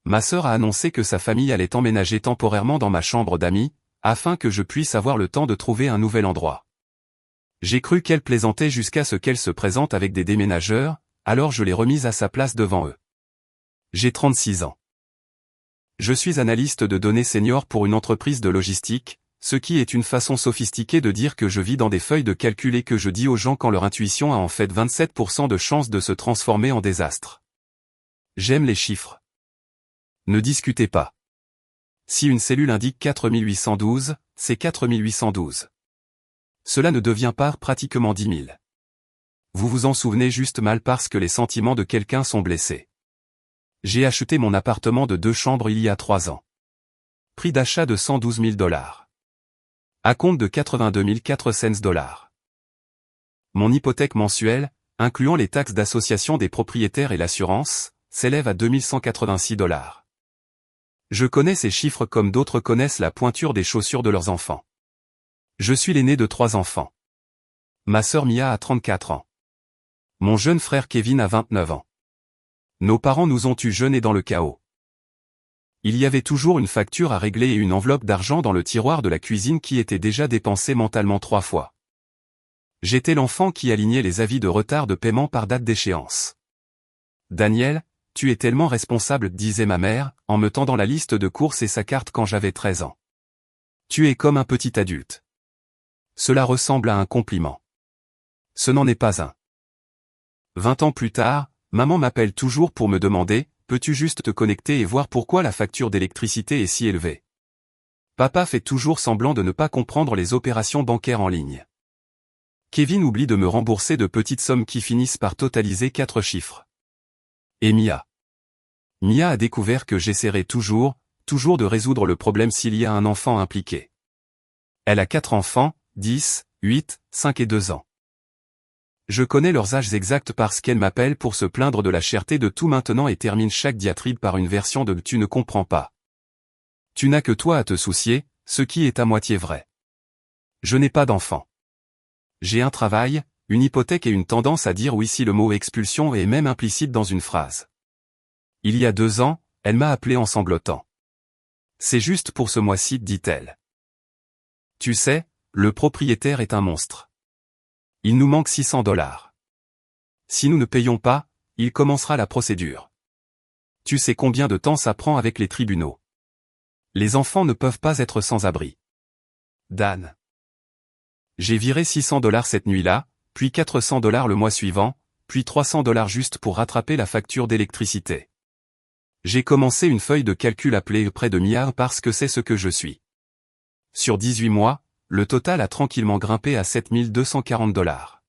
Ma sœur a annoncé que sa famille allait emménager temporairement dans ma chambre d'amis, afin que je puisse avoir le temps de trouver un nouvel endroit. J'ai cru qu'elle plaisantait jusqu'à ce qu'elle se présente avec des déménageurs, alors je l'ai remise à sa place devant eux. J'ai 36 ans. Je suis analyste de données senior pour une entreprise de logistique, ce qui est une façon sophistiquée de dire que je vis dans des feuilles de calcul et que je dis aux gens quand leur intuition a en fait 27% de chances de se transformer en désastre. J'aime les chiffres. Ne discutez pas. Si une cellule indique 4812, c'est 4812. Cela ne devient pas pratiquement 10 000. Vous vous en souvenez juste mal parce que les sentiments de quelqu'un sont blessés. J'ai acheté mon appartement de 2 chambres il y a 3 ans. Prix d'achat de $112 000. Acompte de $82 400. Mon hypothèque mensuelle, incluant les taxes d'association des propriétaires et l'assurance, s'élève à $2186. Je connais ces chiffres comme d'autres connaissent la pointure des chaussures de leurs enfants. Je suis l'aîné de 3 enfants. Ma sœur Mia a 34 ans. Mon jeune frère Kevin a 29 ans. Nos parents nous ont eus jeunes et dans le chaos. Il y avait toujours une facture à régler et une enveloppe d'argent dans le tiroir de la cuisine qui était déjà dépensée mentalement 3 fois. J'étais l'enfant qui alignait les avis de retard de paiement par date d'échéance. Daniel, tu es tellement responsable, disait ma mère, en me tendant la liste de courses et sa carte quand j'avais 13 ans. Tu es comme un petit adulte. Cela ressemble à un compliment. Ce n'en est pas un. 20 ans plus tard, maman m'appelle toujours pour me demander, peux-tu juste te connecter et voir pourquoi la facture d'électricité est si élevée? Papa fait toujours semblant de ne pas comprendre les opérations bancaires en ligne. Kevin oublie de me rembourser de petites sommes qui finissent par totaliser 4 chiffres. Et Mia. Mia a découvert que j'essaierai toujours de résoudre le problème s'il y a un enfant impliqué. Elle a 4 enfants, 10, 8, 5 et 2 ans. Je connais leurs âges exacts parce qu'elle m'appelle pour se plaindre de la cherté de tout maintenant et termine chaque diatribe par une version de « tu ne comprends pas ». Tu n'as que toi à te soucier, ce qui est à moitié vrai. Je n'ai pas d'enfant. J'ai un travail, une hypothèque et une tendance à dire oui si le mot expulsion est même implicite dans une phrase. Il y a 2 ans, elle m'a appelé en sanglotant. C'est juste pour ce mois-ci, dit-elle. Tu sais, le propriétaire est un monstre. Il nous manque $600. Si nous ne payons pas, il commencera la procédure. Tu sais combien de temps ça prend avec les tribunaux. Les enfants ne peuvent pas être sans abri. Dan. J'ai viré $600 cette nuit-là, puis $400 le mois suivant, puis $300 juste pour rattraper la facture d'électricité. J'ai commencé une feuille de calcul appelée près de Mia parce que c'est ce que je suis. Sur 18 mois, le total a tranquillement grimpé à $7240.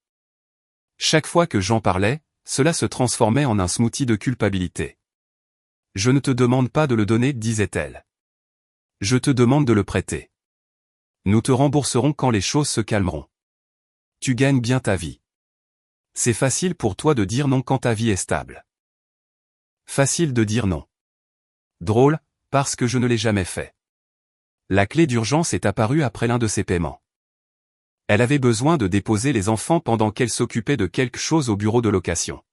Chaque fois que j'en parlais, cela se transformait en un smoothie de culpabilité. Je ne te demande pas de le donner, disait-elle. Je te demande de le prêter. Nous te rembourserons quand les choses se calmeront. Tu gagnes bien ta vie. C'est facile pour toi de dire non quand ta vie est stable. Facile de dire non. Drôle, parce que je ne l'ai jamais fait. La clé d'urgence est apparue après l'un de ses paiements. Elle avait besoin de déposer les enfants pendant qu'elle s'occupait de quelque chose au bureau de location.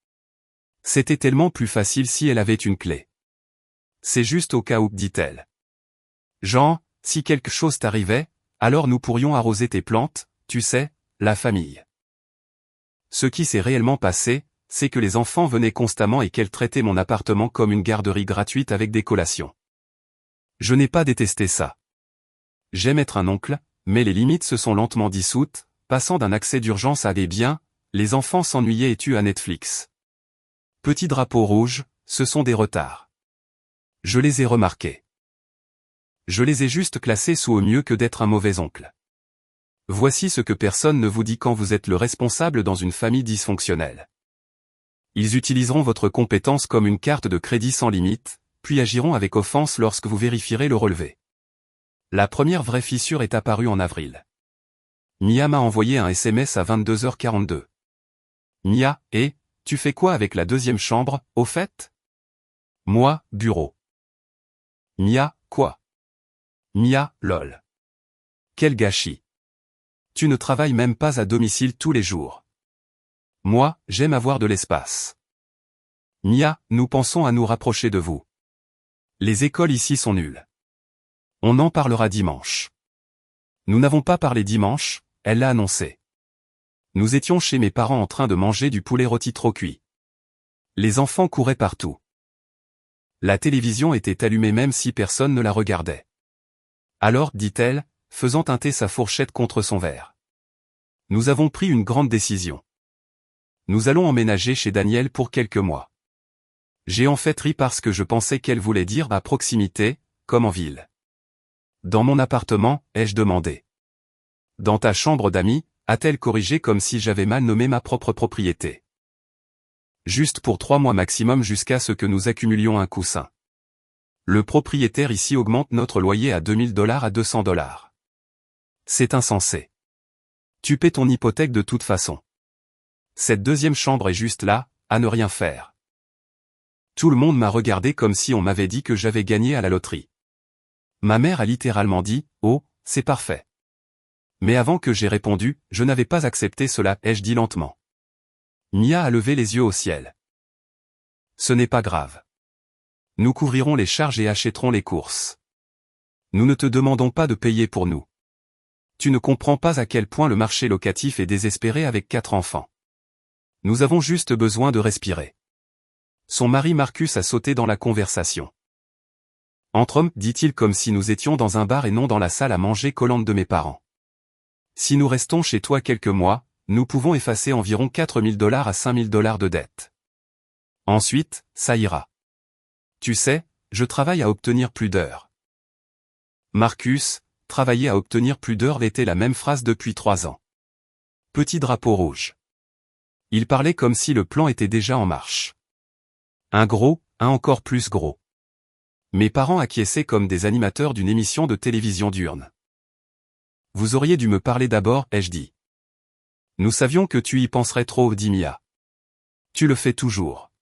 C'était tellement plus facile si elle avait une clé. C'est juste au cas où, dit-elle. Jean, si quelque chose t'arrivait, alors nous pourrions arroser tes plantes, tu sais, la famille. Ce qui s'est réellement passé, c'est que les enfants venaient constamment et qu'elle traitait mon appartement comme une garderie gratuite avec des collations. Je n'ai pas détesté ça. J'aime être un oncle, mais les limites se sont lentement dissoutes, passant d'un accès d'urgence à des biens, les enfants s'ennuyaient et tuent à Netflix. Petit drapeau rouge, ce sont des retards. Je les ai remarqués. Je les ai juste classés sous au mieux que d'être un mauvais oncle. Voici ce que personne ne vous dit quand vous êtes le responsable dans une famille dysfonctionnelle. Ils utiliseront votre compétence comme une carte de crédit sans limite, puis agiront avec offense lorsque vous vérifierez le relevé. La première vraie fissure est apparue en avril. Mia m'a envoyé un SMS à 22h42. Mia, tu fais quoi avec la 2e chambre, au fait? Moi, bureau. Mia, quoi? Mia, lol. Quel gâchis. Tu ne travailles même pas à domicile tous les jours. Moi, j'aime avoir de l'espace. Mia, nous pensons à nous rapprocher de vous. Les écoles ici sont nulles. On en parlera dimanche. Nous n'avons pas parlé dimanche, elle l'a annoncé. Nous étions chez mes parents en train de manger du poulet rôti trop cuit. Les enfants couraient partout. La télévision était allumée même si personne ne la regardait. Alors, dit-elle, faisant teinter sa fourchette contre son verre. Nous avons pris une grande décision. Nous allons emménager chez Daniel pour quelques mois. J'ai en fait ri parce que je pensais qu'elle voulait dire à proximité, comme en ville. Dans mon appartement, ai-je demandé. Dans ta chambre d'amis, a-t-elle corrigé comme si j'avais mal nommé ma propre propriété. Juste pour 3 mois maximum jusqu'à ce que nous accumulions un coussin. Le propriétaire ici augmente notre loyer à $2000 à $200. C'est insensé. Tu paies ton hypothèque de toute façon. Cette deuxième chambre est juste là, à ne rien faire. Tout le monde m'a regardé comme si on m'avait dit que j'avais gagné à la loterie. Ma mère a littéralement dit, « Oh, c'est parfait. » Mais avant que j'aie répondu, je n'avais pas accepté cela, ai-je dit lentement. Mia a levé les yeux au ciel. Ce n'est pas grave. Nous couvrirons les charges et achèterons les courses. Nous ne te demandons pas de payer pour nous. Tu ne comprends pas à quel point le marché locatif est désespéré avec 4 enfants. Nous avons juste besoin de respirer. Son mari Marcus a sauté dans la conversation. Entre hommes, dit-il comme si nous étions dans un bar et non dans la salle à manger collante de mes parents. Si nous restons chez toi quelques mois, nous pouvons effacer environ $4000 à $5000 de dette. Ensuite, ça ira. Tu sais, je travaille à obtenir plus d'heures. Marcus, travailler à obtenir plus d'heures était la même phrase depuis 3 ans. Petit drapeau rouge. Il parlait comme si le plan était déjà en marche. Un encore plus gros. Mes parents acquiesçaient comme des animateurs d'une émission de télévision diurne. Vous auriez dû me parler d'abord, ai-je dit. Nous savions que tu y penserais trop, dit Mia. Tu le fais toujours.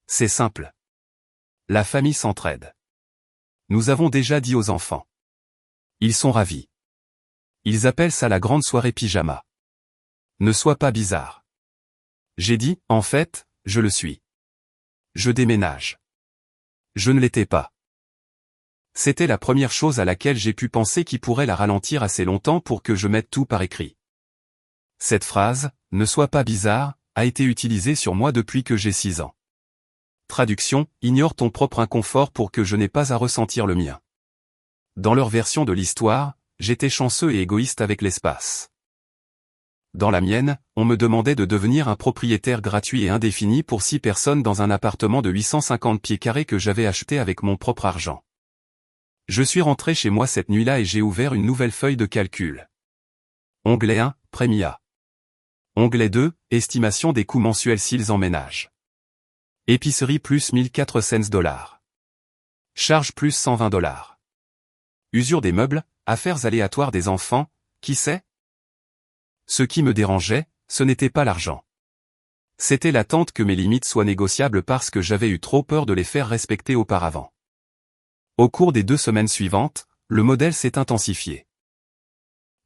C'est simple. La famille s'entraide. Nous avons déjà dit aux enfants. Ils sont ravis. Ils appellent ça la grande soirée pyjama. Ne sois pas bizarre. J'ai dit, en fait, je le suis. Je déménage. Je ne l'étais pas. C'était la première chose à laquelle j'ai pu penser qui pourrait la ralentir assez longtemps pour que je mette tout par écrit. Cette phrase, « ne sois pas bizarre », a été utilisée sur moi depuis que j'ai 6 ans. Traduction, ignore ton propre inconfort pour que je n'ai pas à ressentir le mien. Dans leur version de l'histoire, j'étais chanceux et égoïste avec l'espace. Dans la mienne, on me demandait de devenir un propriétaire gratuit et indéfini pour 6 personnes dans un appartement de 850 pieds carrés que j'avais acheté avec mon propre argent. Je suis rentré chez moi cette nuit-là et j'ai ouvert une nouvelle feuille de calcul. Onglet 1, Prémia. Onglet 2, estimation des coûts mensuels s'ils emménagent. Épicerie plus $1400. Charge plus $120. Usure des meubles, affaires aléatoires des enfants, qui sait? Ce qui me dérangeait, ce n'était pas l'argent. C'était l'attente que mes limites soient négociables parce que j'avais eu trop peur de les faire respecter auparavant. Au cours des 2 semaines suivantes, le modèle s'est intensifié.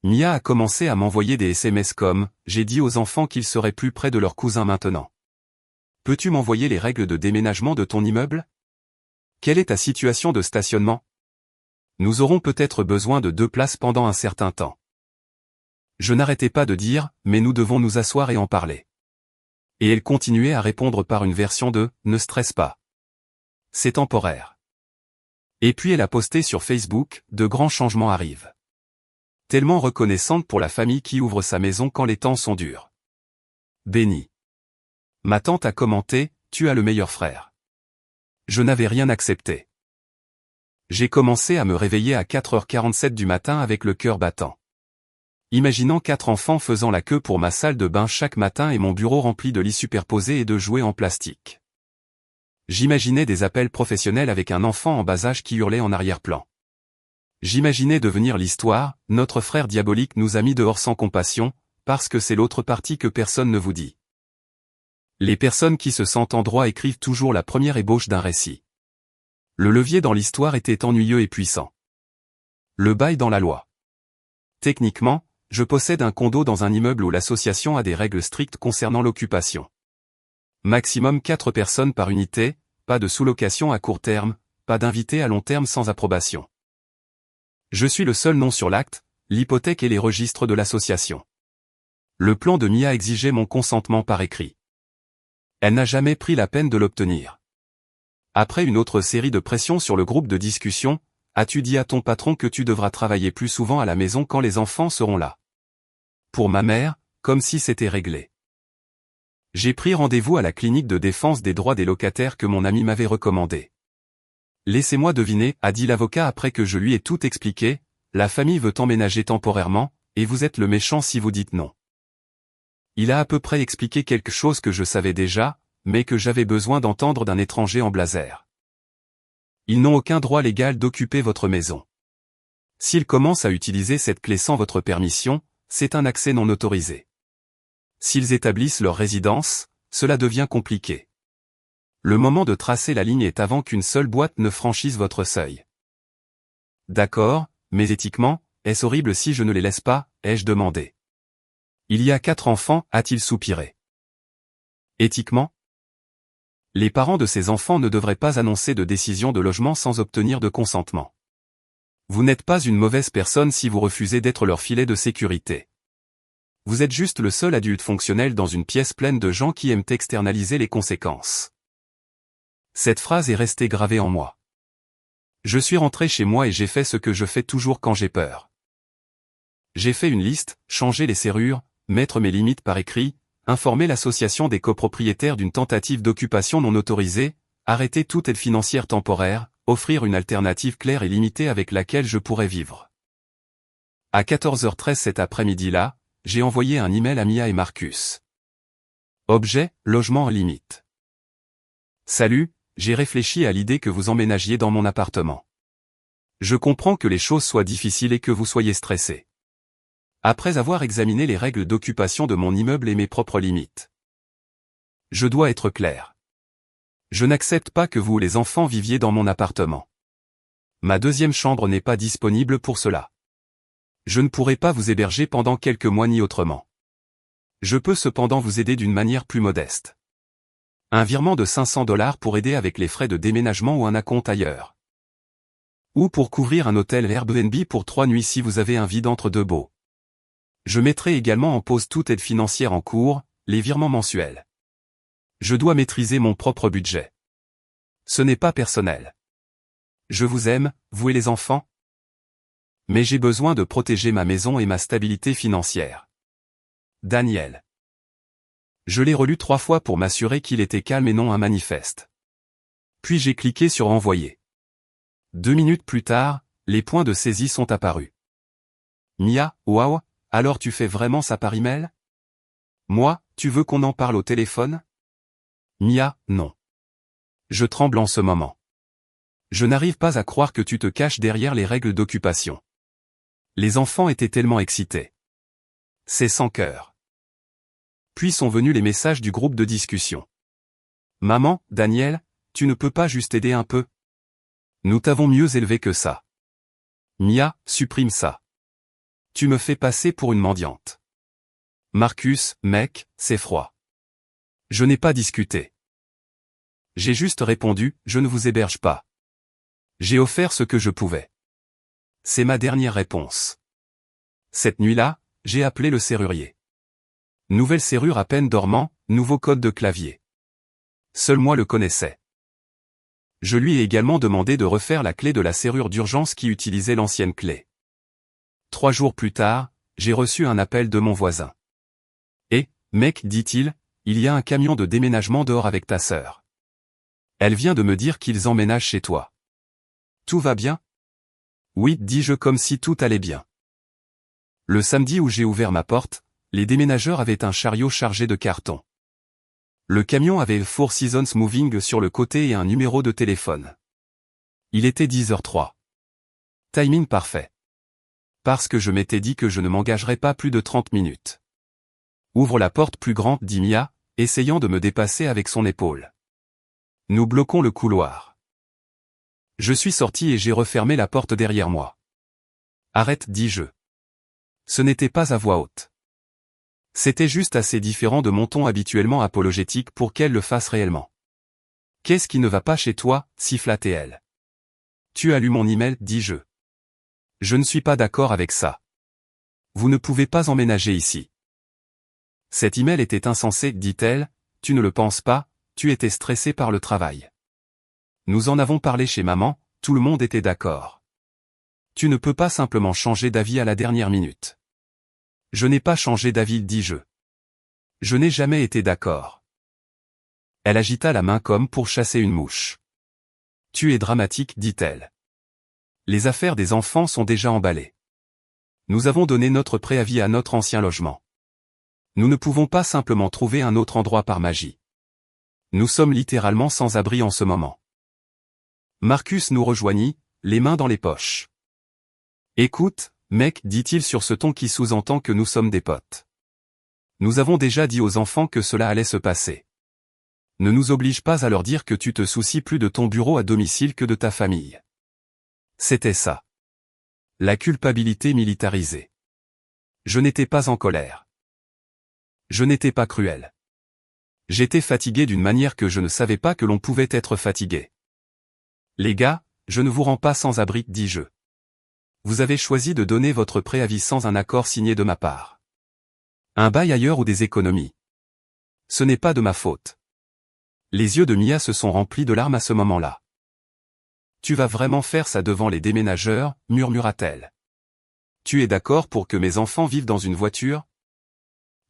Mia a commencé à m'envoyer des SMS comme « J'ai dit aux enfants qu'ils seraient plus près de leurs cousins maintenant. Peux-tu m'envoyer les règles de déménagement de ton immeuble? Quelle est ta situation de stationnement? Nous aurons peut-être besoin de 2 places pendant un certain temps. » Je n'arrêtais pas de dire « Mais nous devons nous asseoir et en parler. » Et elle continuait à répondre par une version de « Ne stresse pas. C'est temporaire. » Et puis elle a posté sur Facebook « De grands changements arrivent. » Tellement reconnaissante pour la famille qui ouvre sa maison quand les temps sont durs. Béni. Ma tante a commenté « Tu as le meilleur frère. » Je n'avais rien accepté. J'ai commencé à me réveiller à 4h47 du matin avec le cœur battant. Imaginant 4 enfants faisant la queue pour ma salle de bain chaque matin et mon bureau rempli de lits superposés et de jouets en plastique. J'imaginais des appels professionnels avec un enfant en bas âge qui hurlait en arrière-plan. J'imaginais devenir l'histoire, notre frère diabolique nous a mis dehors sans compassion, parce que c'est l'autre partie que personne ne vous dit. Les personnes qui se sentent en droit écrivent toujours la première ébauche d'un récit. Le levier dans l'histoire était ennuyeux et puissant. Le bail dans la loi. Techniquement, je possède un condo dans un immeuble où l'association a des règles strictes concernant l'occupation. Maximum 4 personnes par unité, pas de sous-location à court terme, pas d'invité à long terme sans approbation. Je suis le seul nom sur l'acte, l'hypothèque et les registres de l'association. Le plan de Mia exigeait mon consentement par écrit. Elle n'a jamais pris la peine de l'obtenir. Après une autre série de pressions sur le groupe de discussion, as-tu dit à ton patron que tu devras travailler plus souvent à la maison quand les enfants seront là? Pour ma mère, comme si c'était réglé. J'ai pris rendez-vous à la clinique de défense des droits des locataires que mon ami m'avait recommandé. Laissez-moi deviner, a dit l'avocat après que je lui ai tout expliqué, la famille veut emménager temporairement, et vous êtes le méchant si vous dites non. Il a à peu près expliqué quelque chose que je savais déjà, mais que j'avais besoin d'entendre d'un étranger en blazer. Ils n'ont aucun droit légal d'occuper votre maison. S'ils commencent à utiliser cette clé sans votre permission, c'est un accès non autorisé. S'ils établissent leur résidence, cela devient compliqué. Le moment de tracer la ligne est avant qu'une seule boîte ne franchisse votre seuil. D'accord, mais éthiquement, est-ce horrible si je ne les laisse pas, ai-je demandé. Il y a 4 enfants, a-t-il soupiré. Éthiquement? Les parents de ces enfants ne devraient pas annoncer de décision de logement sans obtenir de consentement. Vous n'êtes pas une mauvaise personne si vous refusez d'être leur filet de sécurité. Vous êtes juste le seul adulte fonctionnel dans une pièce pleine de gens qui aiment externaliser les conséquences. Cette phrase est restée gravée en moi. Je suis rentré chez moi et j'ai fait ce que je fais toujours quand j'ai peur. J'ai fait une liste, changé les serrures, mettre mes limites par écrit, informer l'association des copropriétaires d'une tentative d'occupation non autorisée, arrêter toute aide financière temporaire, offrir une alternative claire et limitée avec laquelle je pourrais vivre. À 14h13 cet après-midi-là, j'ai envoyé un email à Mia et Marcus. Objet, logement en limite. Salut, j'ai réfléchi à l'idée que vous emménagiez dans mon appartement. Je comprends que les choses soient difficiles et que vous soyez stressé. Après avoir examiné les règles d'occupation de mon immeuble et mes propres limites. Je dois être clair. Je n'accepte pas que vous ou les enfants viviez dans mon appartement. Ma deuxième chambre n'est pas disponible pour cela. Je ne pourrai pas vous héberger pendant quelques mois ni autrement. Je peux cependant vous aider d'une manière plus modeste. Un virement de $500 pour aider avec les frais de déménagement ou un acompte ailleurs. Ou pour couvrir un hôtel Airbnb pour 3 nuits si vous avez un vide entre deux baux. Je mettrai également en pause toute aide financière en cours, les virements mensuels. Je dois maîtriser mon propre budget. Ce n'est pas personnel. Je vous aime, vous et les enfants. Mais j'ai besoin de protéger ma maison et ma stabilité financière. Daniel. Je l'ai relu 3 fois pour m'assurer qu'il était calme et non un manifeste. Puis j'ai cliqué sur envoyer. 2 minutes plus tard, les points de saisie sont apparus. Mia, waouh, alors tu fais vraiment ça par email? Moi, tu veux qu'on en parle au téléphone? Mia, non. Je tremble en ce moment. Je n'arrive pas à croire que tu te caches derrière les règles d'occupation. Les enfants étaient tellement excités. C'est sans cœur. Puis sont venus les messages du groupe de discussion. Maman, Daniel, tu ne peux pas juste aider un peu? Nous t'avons mieux élevé que ça. Mia, supprime ça. Tu me fais passer pour une mendiante. Marcus, mec, c'est froid. Je n'ai pas discuté. J'ai juste répondu, je ne vous héberge pas. J'ai offert ce que je pouvais. C'est ma dernière réponse. Cette nuit-là, j'ai appelé le serrurier. Nouvelle serrure à peine dormant, nouveau code de clavier. Seul moi le connaissais. Je lui ai également demandé de refaire la clé de la serrure d'urgence qui utilisait l'ancienne clé. 3 jours plus tard, j'ai reçu un appel de mon voisin. Et, mec, dit-il, il y a un camion de déménagement dehors avec ta sœur. Elle vient de me dire qu'ils emménagent chez toi. Tout va bien? Oui, dis-je comme si tout allait bien. Le samedi où j'ai ouvert ma porte, les déménageurs avaient un chariot chargé de cartons. Le camion avait Four Seasons Moving sur le côté et un numéro de téléphone. Il était 10h03. Timing parfait. Parce que je m'étais dit que je ne m'engagerais pas plus de 30 minutes. Ouvre la porte plus grande, dit Mia, essayant de me dépasser avec son épaule. Nous bloquons le couloir. Je suis sorti et j'ai refermé la porte derrière moi. Arrête, dis-je. Ce n'était pas à voix haute. C'était juste assez différent de mon ton habituellement apologétique pour qu'elle le fasse réellement. Qu'est-ce qui ne va pas chez toi, siffla-t-elle. Tu as lu mon email, dis-je. Je ne suis pas d'accord avec ça. Vous ne pouvez pas emménager ici. Cet email était insensé, dit-elle, tu ne le penses pas, tu étais stressé par le travail. Nous en avons parlé chez maman, tout le monde était d'accord. Tu ne peux pas simplement changer d'avis à la dernière minute. Je n'ai pas changé d'avis, dis-je. Je n'ai jamais été d'accord. Elle agita la main comme pour chasser une mouche. Tu es dramatique, dit-elle. Les affaires des enfants sont déjà emballées. Nous avons donné notre préavis à notre ancien logement. Nous ne pouvons pas simplement trouver un autre endroit par magie. Nous sommes littéralement sans abri en ce moment. Marcus nous rejoignit, les mains dans les poches. Écoute, mec, dit-il sur ce ton qui sous-entend que nous sommes des potes. Nous avons déjà dit aux enfants que cela allait se passer. Ne nous oblige pas à leur dire que tu te soucies plus de ton bureau à domicile que de ta famille. C'était ça. La culpabilité militarisée. Je n'étais pas en colère. Je n'étais pas cruel. J'étais fatigué d'une manière que je ne savais pas que l'on pouvait être fatigué. Les gars, je ne vous rends pas sans abri, dis-je. Vous avez choisi de donner votre préavis sans un accord signé de ma part. Un bail ailleurs ou des économies. Ce n'est pas de ma faute. Les yeux de Mia se sont remplis de larmes à ce moment-là. Tu vas vraiment faire ça devant les déménageurs, murmura-t-elle. Tu es d'accord pour que mes enfants vivent dans une voiture?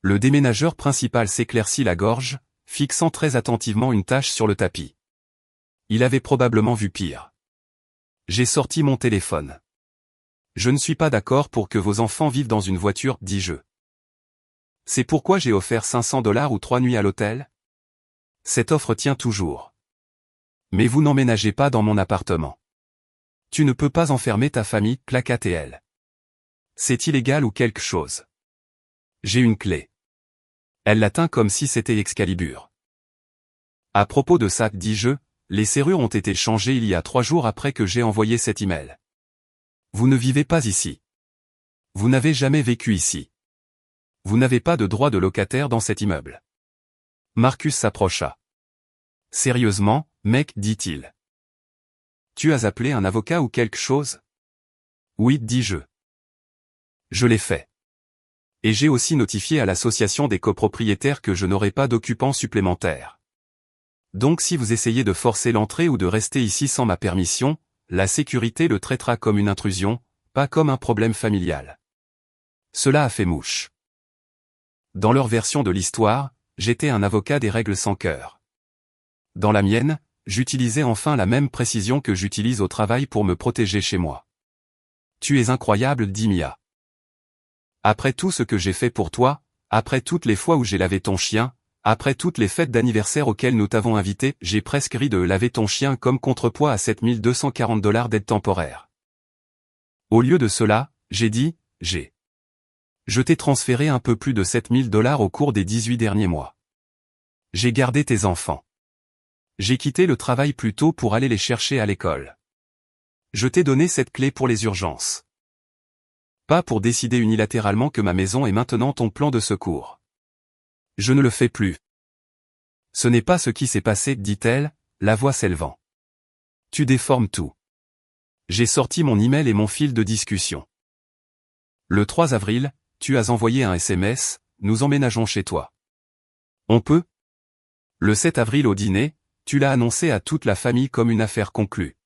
Le déménageur principal s'éclaircit la gorge, fixant très attentivement une tache sur le tapis. Il avait probablement vu pire. J'ai sorti mon téléphone. Je ne suis pas d'accord pour que vos enfants vivent dans une voiture, dis-je. C'est pourquoi j'ai offert $500 ou 3 nuits à l'hôtel? Cette offre tient toujours. Mais vous n'emménagez pas dans mon appartement. Tu ne peux pas enfermer ta famille, claqua-t-elle. C'est illégal ou quelque chose. J'ai une clé. Elle la tint comme si c'était Excalibur. À propos de ça, dis-je, les serrures ont été changées il y a 3 jours après que j'ai envoyé cet email. Vous ne vivez pas ici. Vous n'avez jamais vécu ici. Vous n'avez pas de droit de locataire dans cet immeuble. Marcus s'approcha. Sérieusement, mec, dit-il. Tu as appelé un avocat ou quelque chose? Oui, dis-je. Je l'ai fait. Et j'ai aussi notifié à l'association des copropriétaires que je n'aurai pas d'occupants supplémentaires. Donc si vous essayez de forcer l'entrée ou de rester ici sans ma permission, la sécurité le traitera comme une intrusion, pas comme un problème familial. Cela a fait mouche. Dans leur version de l'histoire, j'étais un avocat des règles sans cœur. Dans la mienne, j'utilisais enfin la même précision que j'utilise au travail pour me protéger chez moi. Tu es incroyable, dit Mia. Après tout ce que j'ai fait pour toi, après toutes les fois où j'ai lavé ton chien, après toutes les fêtes d'anniversaire auxquelles nous t'avons invité, j'ai presque ri de laver ton chien comme contrepoids à $7 240 d'aide temporaire. Au lieu de cela, j'ai dit, je t'ai transféré un peu plus de $7 000 au cours des 18 derniers mois. J'ai gardé tes enfants. J'ai quitté le travail plus tôt pour aller les chercher à l'école. Je t'ai donné cette clé pour les urgences. Pas pour décider unilatéralement que ma maison est maintenant ton plan de secours. Je ne le fais plus. Ce n'est pas ce qui s'est passé, dit-elle, la voix s'élevant. Tu déformes tout. J'ai sorti mon email et mon fil de discussion. Le 3 avril, tu as envoyé un SMS, nous emménageons chez toi. On peut? Le 7 avril au dîner, tu l'as annoncé à toute la famille comme une affaire conclue.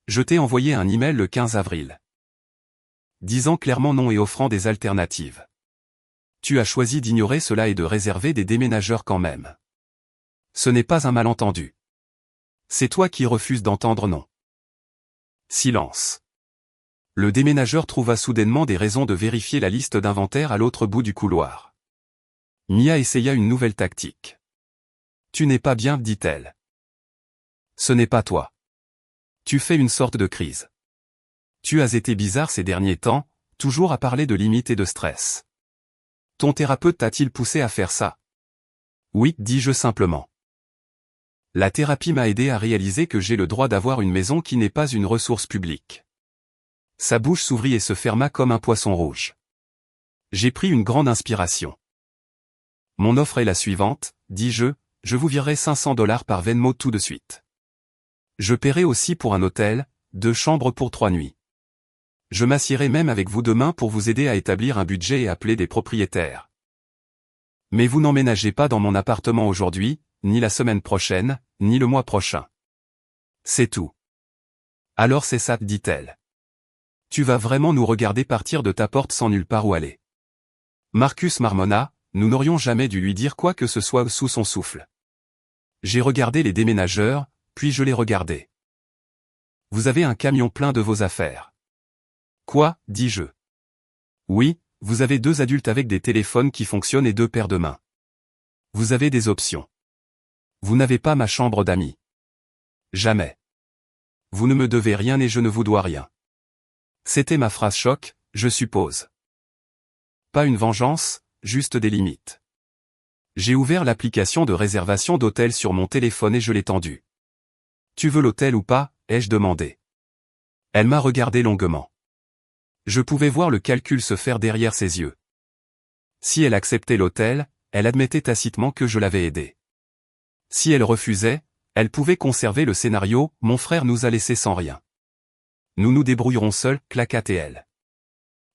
Je t'ai envoyé un email le 15 avril. Disant clairement non et offrant des alternatives. Tu as choisi d'ignorer cela et de réserver des déménageurs quand même. Ce n'est pas un malentendu. C'est toi qui refuses d'entendre non. Silence. Le déménageur trouva soudainement des raisons de vérifier la liste d'inventaire à l'autre bout du couloir. Mia essaya une nouvelle tactique. Tu n'es pas bien, dit-elle. Ce n'est pas toi. Tu fais une sorte de crise. Tu as été bizarre ces derniers temps, toujours à parler de limites et de stress. Ton thérapeute t'a-t-il poussé à faire ça? Oui, dis-je simplement. La thérapie m'a aidé à réaliser que j'ai le droit d'avoir une maison qui n'est pas une ressource publique. Sa bouche s'ouvrit et se ferma comme un poisson rouge. J'ai pris une grande inspiration. Mon offre est la suivante, dis-je, je vous virerai $500 par Venmo tout de suite. Je paierai aussi pour un hôtel, 2 chambres pour 3 nuits. Je m'assierai même avec vous demain pour vous aider à établir un budget et appeler des propriétaires. Mais vous n'emménagez pas dans mon appartement aujourd'hui, ni la semaine prochaine, ni le mois prochain. C'est tout. Alors c'est ça, dit-elle. Tu vas vraiment nous regarder partir de ta porte sans nulle part où aller. Marcus marmonna, nous n'aurions jamais dû lui dire quoi que ce soit sous son souffle. J'ai regardé les déménageurs, puis je les regardais. Vous avez un camion plein de vos affaires. Quoi, dis-je. Oui, vous avez 2 adultes avec des téléphones qui fonctionnent et 2 paires de mains. Vous avez des options. Vous n'avez pas ma chambre d'amis. Jamais. Vous ne me devez rien et je ne vous dois rien. C'était ma phrase choc, je suppose. Pas une vengeance, juste des limites. J'ai ouvert l'application de réservation d'hôtel sur mon téléphone et je l'ai tendue. Tu veux l'hôtel ou pas, ai-je demandé. Elle m'a regardé longuement. Je pouvais voir le calcul se faire derrière ses yeux. Si elle acceptait l'hôtel, elle admettait tacitement que je l'avais aidée. Si elle refusait, elle pouvait conserver le scénario « Mon frère nous a laissés sans rien. Nous nous débrouillerons seuls », claqua-t-elle.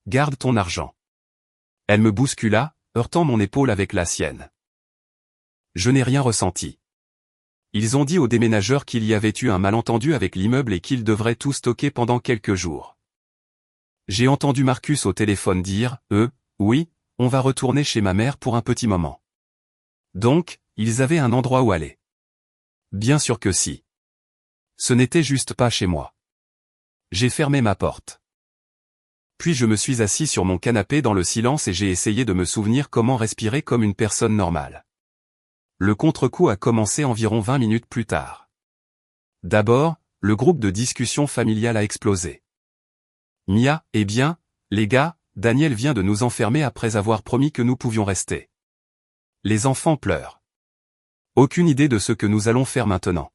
Garde ton argent. Elle me bouscula, heurtant mon épaule avec la sienne. Je n'ai rien ressenti. Ils ont dit aux déménageurs qu'il y avait eu un malentendu avec l'immeuble et qu'ils devraient tout stocker pendant quelques jours. J'ai entendu Marcus au téléphone dire « oui, on va retourner chez ma mère pour un petit moment. » Donc, ils avaient un endroit où aller. Bien sûr que si. Ce n'était juste pas chez moi. J'ai fermé ma porte. Puis je me suis assis sur mon canapé dans le silence et j'ai essayé de me souvenir comment respirer comme une personne normale. Le contre-coup a commencé environ 20 minutes plus tard. D'abord, le groupe de discussion familiale a explosé. Mia, eh bien, les gars, Daniel vient de nous enfermer après avoir promis que nous pouvions rester. Les enfants pleurent. Aucune idée de ce que nous allons faire maintenant.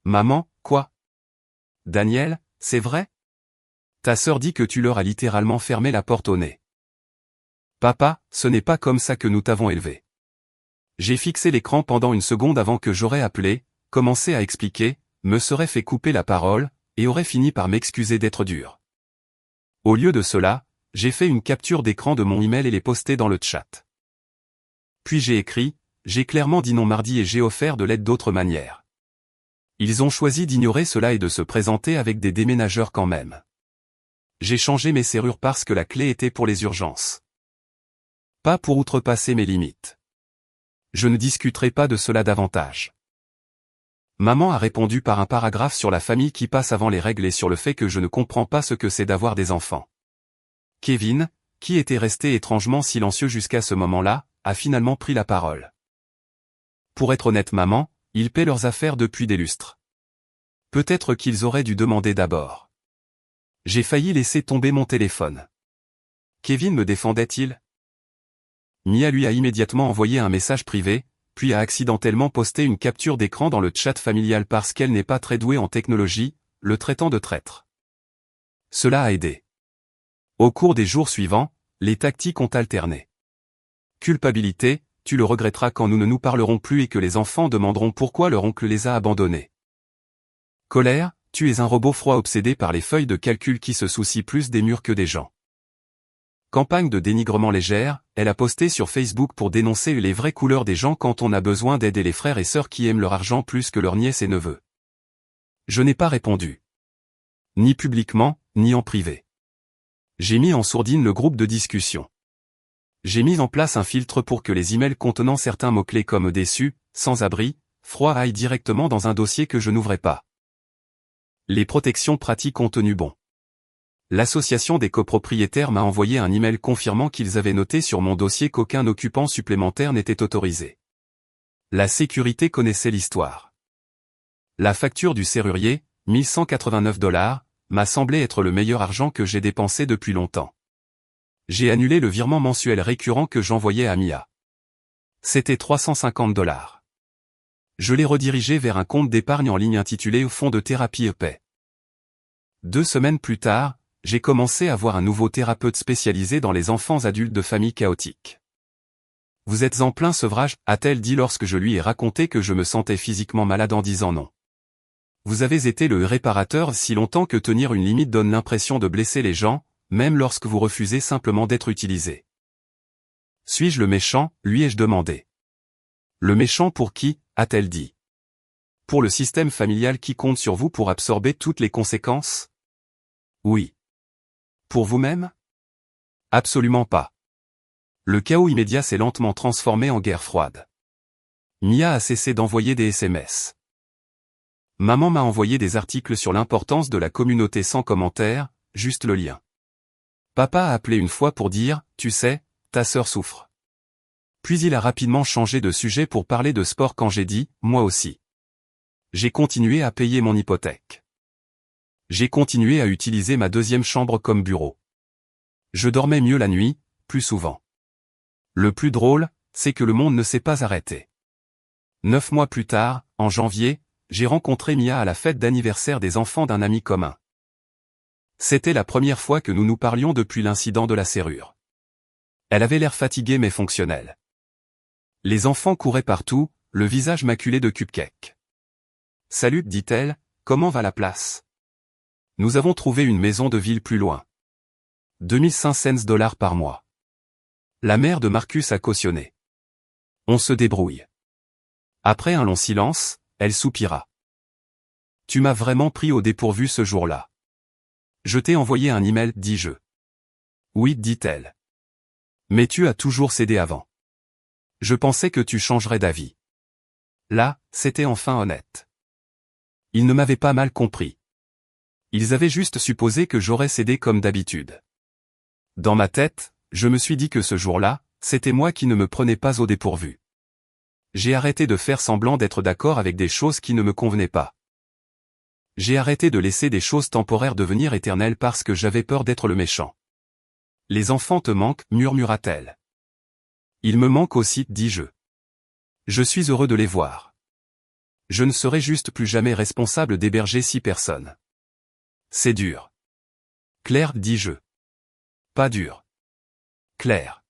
Maman, quoi? Daniel, c'est vrai? Ta sœur dit que tu leur as littéralement fermé la porte au nez. Papa, ce n'est pas comme ça que nous t'avons élevé. J'ai fixé l'écran pendant une seconde avant que j'aurais appelé, commencé à expliquer, me serais fait couper la parole, et aurais fini par m'excuser d'être dur. Au lieu de cela, j'ai fait une capture d'écran de mon email et l'ai posté dans le chat. Puis j'ai écrit, j'ai clairement dit non mardi et j'ai offert de l'aide d'autres manières. Ils ont choisi d'ignorer cela et de se présenter avec des déménageurs quand même. J'ai changé mes serrures parce que la clé était pour les urgences. Pas pour outrepasser mes limites. Je ne discuterai pas de cela davantage. Maman a répondu par un paragraphe sur la famille qui passe avant les règles et sur le fait que je ne comprends pas ce que c'est d'avoir des enfants. Kevin, qui était resté étrangement silencieux jusqu'à ce moment-là, a finalement pris la parole. Pour être honnête maman, ils paient leurs affaires depuis des lustres. Peut-être qu'ils auraient dû demander d'abord. J'ai failli laisser tomber mon téléphone. Kevin me défendait-il? Mia lui a immédiatement envoyé un message privé, puis a accidentellement posté une capture d'écran dans le chat familial parce qu'elle n'est pas très douée en technologie, le traitant de traître. Cela a aidé. Au cours des jours suivants, les tactiques ont alterné. Culpabilité, tu le regretteras quand nous ne nous parlerons plus et que les enfants demanderont pourquoi leur oncle les a abandonnés. Colère, tu es un robot froid obsédé par les feuilles de calcul qui se soucient plus des murs que des gens. Campagne de dénigrement légère, elle a posté sur Facebook pour dénoncer les vraies couleurs des gens quand on a besoin d'aider les frères et sœurs qui aiment leur argent plus que leurs nièces et neveux. Je n'ai pas répondu. Ni publiquement, ni en privé. J'ai mis en sourdine le groupe de discussion. J'ai mis en place un filtre pour que les emails contenant certains mots-clés comme déçu, sans-abri, froid aillent directement dans un dossier que je n'ouvrais pas. Les protections pratiques ont tenu bon. L'association des copropriétaires m'a envoyé un email confirmant qu'ils avaient noté sur mon dossier qu'aucun occupant supplémentaire n'était autorisé. La sécurité connaissait l'histoire. La facture du serrurier, 1189 $, m'a semblé être le meilleur argent que j'ai dépensé depuis longtemps. J'ai annulé le virement mensuel récurrent que j'envoyais à Mia. C'était 350 $. Je l'ai redirigé vers un compte d'épargne en ligne intitulé Fonds de thérapie EP. 2 semaines plus tard, j'ai commencé à voir un nouveau thérapeute spécialisé dans les enfants adultes de familles chaotiques. Vous êtes en plein sevrage, a-t-elle dit lorsque je lui ai raconté que je me sentais physiquement malade en disant non. Vous avez été le réparateur si longtemps que tenir une limite donne l'impression de blesser les gens, même lorsque vous refusez simplement d'être utilisé. Suis-je le méchant, lui ai-je demandé. Le méchant pour qui, a-t-elle dit. Pour le système familial qui compte sur vous pour absorber toutes les conséquences? Oui. Pour vous-même? Absolument pas. Le chaos immédiat s'est lentement transformé en guerre froide. Mia a cessé d'envoyer des SMS. Maman m'a envoyé des articles sur l'importance de la communauté sans commentaire, juste le lien. Papa a appelé une fois pour dire, tu sais, ta sœur souffre. Puis il a rapidement changé de sujet pour parler de sport quand j'ai dit, moi aussi. J'ai continué à payer mon hypothèque. J'ai continué à utiliser ma deuxième chambre comme bureau. Je dormais mieux la nuit, plus souvent. Le plus drôle, c'est que le monde ne s'est pas arrêté. 9 mois plus tard, en janvier, j'ai rencontré Mia à la fête d'anniversaire des enfants d'un ami commun. C'était la première fois que nous nous parlions depuis l'incident de la serrure. Elle avait l'air fatiguée mais fonctionnelle. Les enfants couraient partout, le visage maculé de cupcakes. « Salut, dit-elle, comment va la place? Nous avons trouvé une maison de ville plus loin. 2500 $ par mois. La mère de Marcus a cautionné. On se débrouille. » Après un long silence, elle soupira. « Tu m'as vraiment pris au dépourvu ce jour-là. Je t'ai envoyé un email, dis-je. Oui, dit-elle. Mais tu as toujours cédé avant. Je pensais que tu changerais d'avis. Là, c'était enfin honnête. Ils ne m'avaient pas mal compris. Ils avaient juste supposé que j'aurais cédé comme d'habitude. Dans ma tête, je me suis dit que ce jour-là, c'était moi qui ne me prenais pas au dépourvu. J'ai arrêté de faire semblant d'être d'accord avec des choses qui ne me convenaient pas. J'ai arrêté de laisser des choses temporaires devenir éternelles parce que j'avais peur d'être le méchant. Les enfants te manquent, murmura-t-elle. Ils me manquent aussi, dis-je. Je suis heureux de les voir. Je ne serai juste plus jamais responsable d'héberger 6 personnes. C'est dur. Claire, dis-je. Pas dur. Claire.